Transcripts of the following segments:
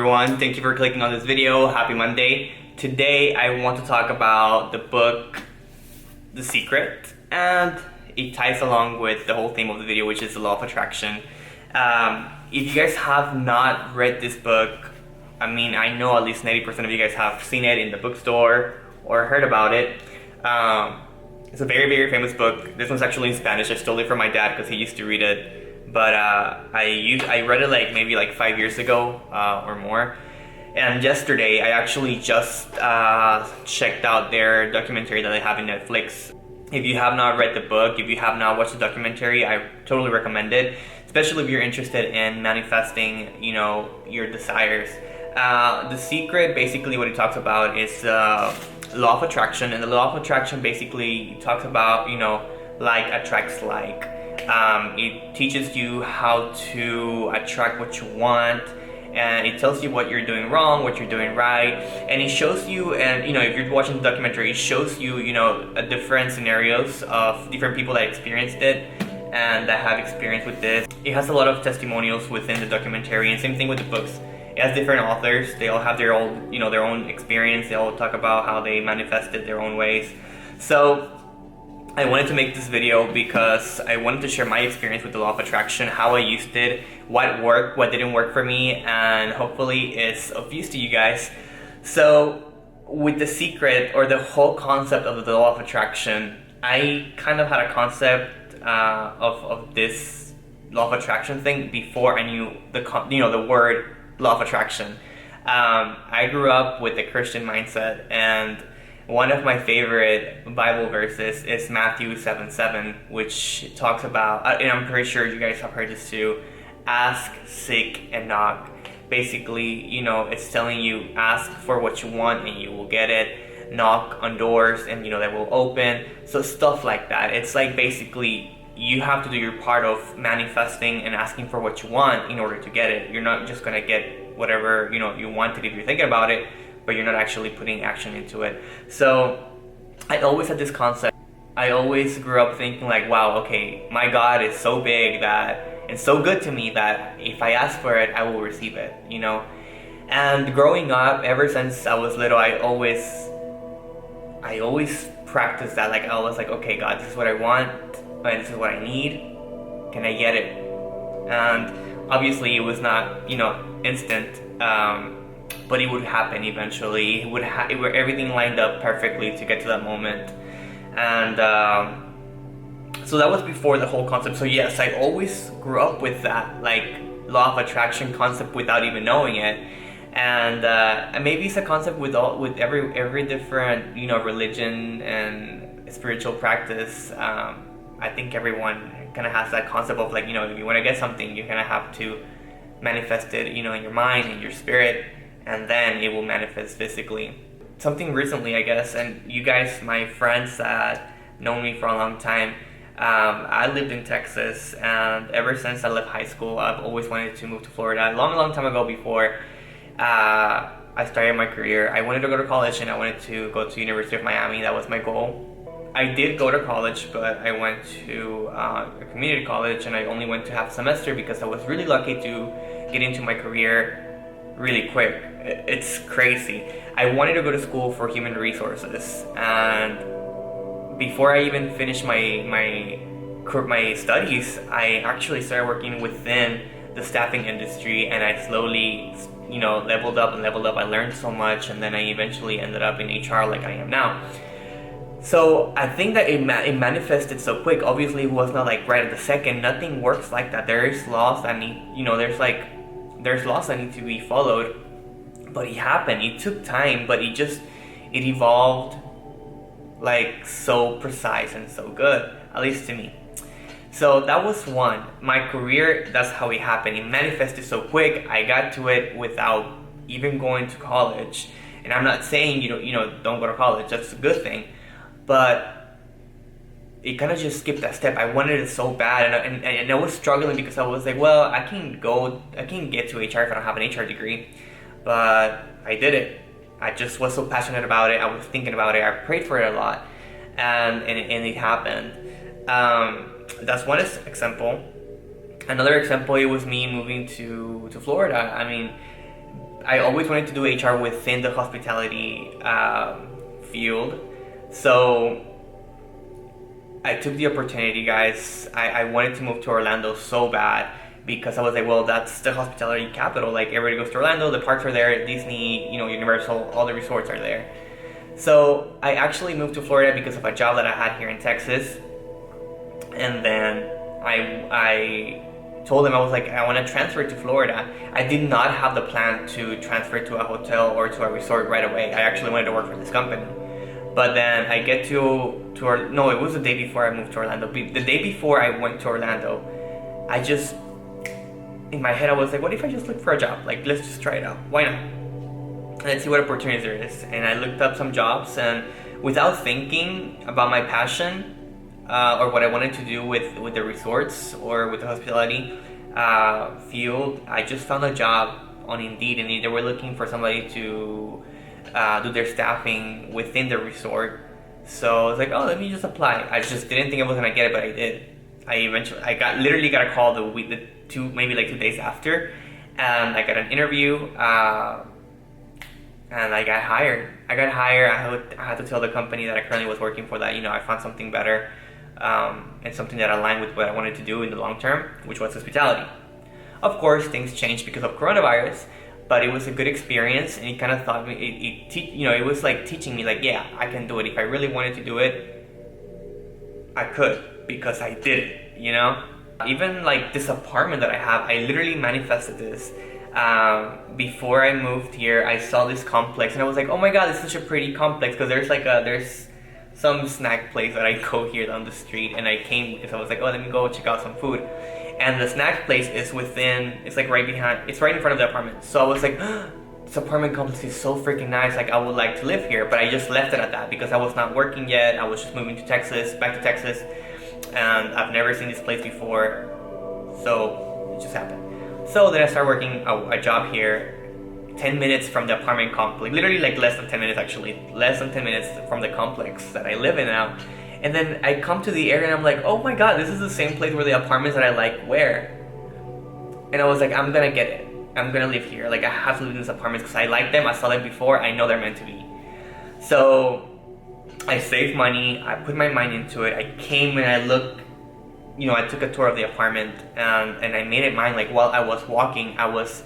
everyone. Thank you for clicking on this video. Happy Monday. Today I want to talk about the book The Secret, and it ties along with the whole theme of the video, which is the law of attraction. If you guys have not read this book, I mean, I know at least 90% of you guys have seen it in the bookstore or heard about it. It's a very, very famous book. This one's actually in Spanish. I stole it from my dad because he used to read it. But I read it maybe 5 years ago or more. And yesterday I actually just checked out their documentary that they have in Netflix. If you have not read the book, if you have not watched the documentary, I totally recommend it, especially if you're interested in manifesting, your desires. The Secret, basically what it talks about is law of attraction, and the law of attraction basically talks about, like attracts like. It teaches you how to attract what you want, and it tells you what you're doing wrong, what you're doing right, and it shows you, and if you're watching the documentary, it shows you, different scenarios of different people that experienced it and that have experience with this. It has a lot of testimonials within the documentary, and same thing with the books. It has different authors. They all have their own, their own experience. They all talk about how they manifested their own ways. So I wanted to make this video because I wanted to share my experience with the law of attraction, how I used it, what worked, what didn't work for me, and hopefully it's of use to you guys. So with The Secret, or the whole concept of the law of attraction, I kind of had a concept of this law of attraction thing before I knew the word law of attraction. I grew up with a Christian mindset, and one of my favorite Bible verses is Matthew 7:7, which talks about, and I'm pretty sure you guys have heard this too, ask, seek, and knock. Basically, it's telling you, ask for what you want and you will get it. Knock on doors and they will open. So stuff like that. It's basically you have to do your part of manifesting and asking for what you want in order to get it. You're not just gonna get whatever you wanted if you're thinking about it, but you're not actually putting action into it. So I always had this concept. I always grew up thinking wow, okay, my God is so big and so good to me that if I ask for it, I will receive it, And growing up, ever since I was little, I always practiced that. I was okay, God, this is what I want, and this is what I need. Can I get it? And obviously it was not, instant. But it would happen eventually. Everything lined up perfectly to get to that moment. And so that was before the whole concept. So yes, I always grew up with that law of attraction concept without even knowing it. And maybe it's a concept with every different religion and spiritual practice. I think everyone kind of has that concept of if you want to get something, you're gonna have to manifest it in your mind, in your spirit, and then it will manifest physically. Something recently, I guess, and you guys, my friends that know me for a long time, I lived in Texas, and ever since I left high school, I've always wanted to move to Florida. A long time ago, before I started my career, I wanted to go to college, and I wanted to go to University of Miami. That was my goal. I did go to college, but I went to a community college, and I only went to half semester because I was really lucky to get into my career really quick. It's crazy. I wanted to go to school for human resources, and before I even finished my studies, I actually started working within the staffing industry, and I slowly leveled up. I learned so much, and then I eventually ended up in HR like I am now. So I think that it manifested so quick. Obviously it was not right at the second. Nothing works like that. There's laws that need, there's laws that need to be followed, but it happened. It took time, but it evolved so precise and so good, at least to me. So that was one. My career, that's how it happened. It manifested so quick. I got to it without even going to college. And I'm not saying don't go to college. That's a good thing, but it kind of just skipped that step. I wanted it so bad, and I was struggling because I was well, I can get to HR if I don't have an HR degree, but I did it. I just was so passionate about it. I was thinking about it. I prayed for it a lot, and it happened. That's one example. Another example, it was me moving to Florida. I mean, I always wanted to do HR within the hospitality field. So I took the opportunity, guys. I wanted to move to Orlando so bad because I was like, well, that's the hospitality capital. Like, everybody goes to Orlando, the parks are there, Disney, Universal, all the resorts are there. So I actually moved to Florida because of a job that I had here in Texas. And then I told them, I was like, I want to transfer to Florida. I did not have the plan to transfer to a hotel or to a resort right away. I actually wanted to work for this company. But then I get no, it was the day before I moved to Orlando. The day before I went to Orlando, in my head I was like, what if I just look for a job? Like, let's just try it out. Why not? Let's see what opportunities there is. And I looked up some jobs, and without thinking about my passion, or what I wanted to do with the resorts or with the hospitality field, I just found a job on Indeed, and they were looking for somebody to do their staffing within the resort. So I was like, oh, let me just apply. I just didn't think I was gonna get it, but I did. I literally got a call maybe 2 days after, and I got an interview, and I got hired. I had to tell the company that I currently was working for that, I found something better, and something that aligned with what I wanted to do in the long term, which was hospitality. Of course, things changed because of coronavirus, but it was a good experience, and it kind of taught me, it was like teaching me, like, yeah, I can do it. If I really wanted to do it, I could, because I did it, Even like this apartment that I have, I literally manifested this. Before I moved here, I saw this complex, and I was like, oh my god, it's such a pretty complex, because there's some snack place that I go here down the street, and I came because I was like, oh, let me go check out some food. And the snack place is it's like right in front of the apartment. So I was like, this apartment complex is so freaking nice, like I would like to live here. But I just left it at that because I was not working yet. I was just moving back to Texas, and I've never seen this place before, so it just happened. So then I started working a job here, 10 minutes from the apartment complex, literally like less than 10 minutes actually, less than 10 minutes from the complex that I live in now. And then I come to the area and I'm like, oh my god, this is the same place where the apartments that I like were. And I was like, I'm gonna get it. I'm gonna live here. Like, I have to live in these apartments because I like them, I saw them before, I know they're meant to be. So I saved money, I put my mind into it, I came and I looked, I took a tour of the apartment, and I made it mine. Like, while I was walking, I was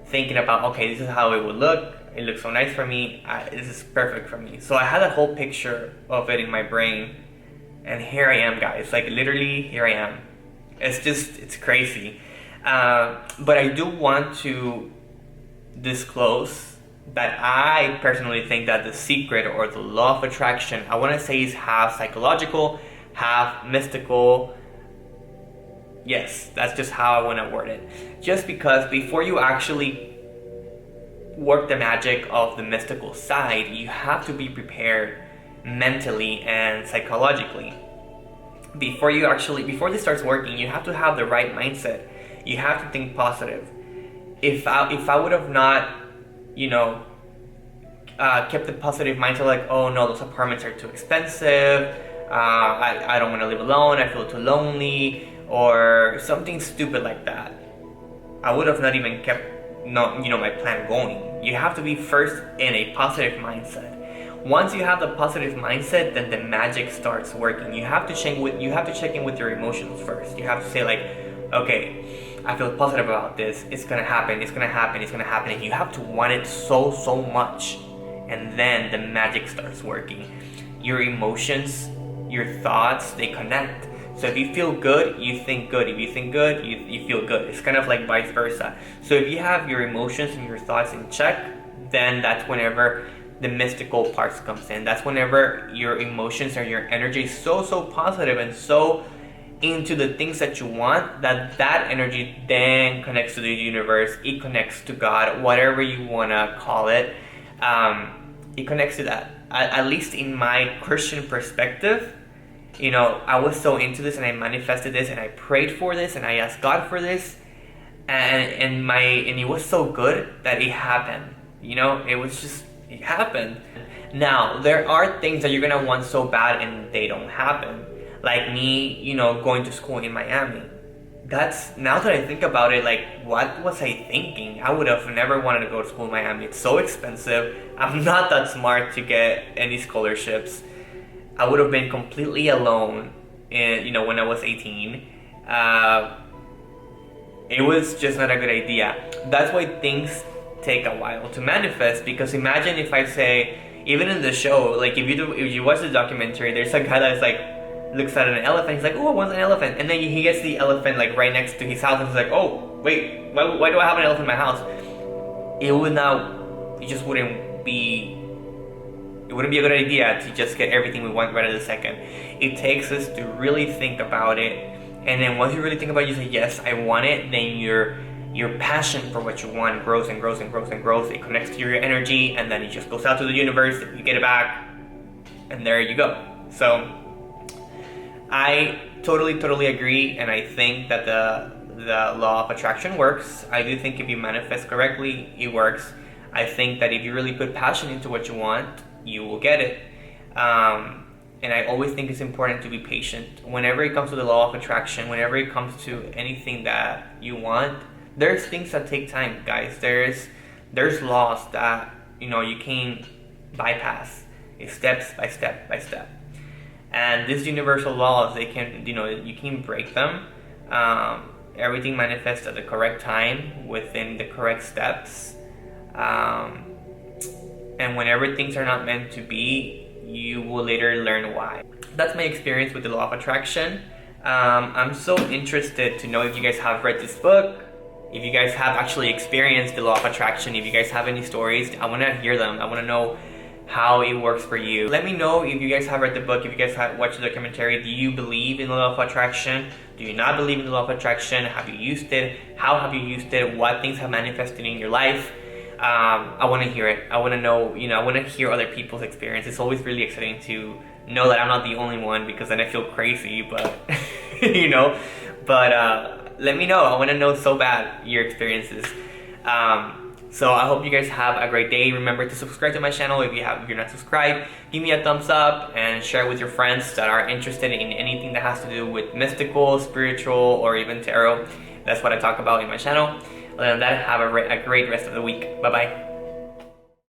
thinking about, okay, this is how it would look, it looks so nice for me, this is perfect for me. So I had a whole picture of it in my brain, and here I am, guys, like literally here I am. It's crazy. But I do want to disclose that I personally think that the secret, or the law of attraction, I want to say, is half psychological, half mystical. Yes, that's just how I want to word it. Just because before you actually work the magic of the mystical side, you have to be prepared mentally and psychologically. Before this starts working, you have to have the right mindset. You have to think positive. If I would have not, kept the positive mindset, like, oh no, those apartments are too expensive, I don't want to live alone, I feel too lonely, or something stupid like that, I would have not even kept my plan going. You have to be first in a positive mindset. Once you have the positive mindset, then the magic starts working. You have to check in with your emotions first. You have to say, like, okay, I feel positive about this, it's gonna happen, and you have to want it so much, and then the magic starts working. Your emotions, your thoughts, they connect. So if you feel good, you think good. If you think good, you feel good. It's kind of like vice versa. So if you have your emotions and your thoughts in check, then that's whenever the mystical parts comes in. That's whenever your emotions or your energy is so positive and so into the things that you want, that energy then connects to the universe. It connects to God, whatever you want to call it. It connects to that. At least in my Christian perspective, I was so into this, and I manifested this, and I prayed for this, and I asked God for this, and it was so good that it happened. It happened. Now, there are things that you're gonna want so bad and they don't happen. Like me, going to school in Miami. that's, now that I think about it, like, what was I thinking? I would have never wanted to go to school in Miami. It's so expensive. I'm not that smart to get any scholarships. I would have been completely alone in, you know, when I was 18. It was just not a good idea. That's why things take a while to manifest, because imagine if I say, even in the show, like if you watch the documentary, there's a guy that's like, looks at an elephant, he's like, oh, I want an elephant, and then he gets the elephant like right next to his house, and he's like, oh, wait, why do I have an elephant in my house? It just wouldn't be, it wouldn't be a good idea to just get everything we want right at the second. It takes us to really think about it, and then once you really think about it, you say, yes, I want it, then your passion for what you want grows and grows and grows and grows. It connects to your energy, and then it just goes out to the universe, you get it back, and there you go. So I totally agree, and I think that the law of attraction works. I do think if you manifest correctly, it works. I think that if you really put passion into what you want, you will get it. And I always think it's important to be patient. Whenever it comes to the law of attraction, whenever it comes to anything that you want, there's things that take time, guys. There's laws that, you know, you can bypass. It's steps by step by step. And these universal laws, they can, you know, you can break them. Everything manifests at the correct time, within the correct steps. And whenever things are not meant to be, you will later learn why. That's my experience with the law of attraction. I'm so interested to know if you guys have read this book, if you guys have actually experienced the law of attraction, if you guys have any stories. I want to hear them. I want to know how it works for you. Let me know if you guys have read the book, if you guys have watched the documentary. Do you believe in the law of attraction? Do you not believe in the law of attraction? Have you used it? How have you used it? What things have manifested in your life? I want to hear it. I want to know, you know, I want to hear other people's experience. It's always really exciting to know that I'm not the only one, because then I feel crazy, but you know, but let me know. I want to know so bad your experiences. So I hope you guys have a great day. Remember to subscribe to my channel if you're not subscribed. Give me a thumbs up and share with your friends that are interested in anything that has to do with mystical, spiritual, or even tarot. That's what I talk about in my channel. Other than that, have a great rest of the week. Bye bye.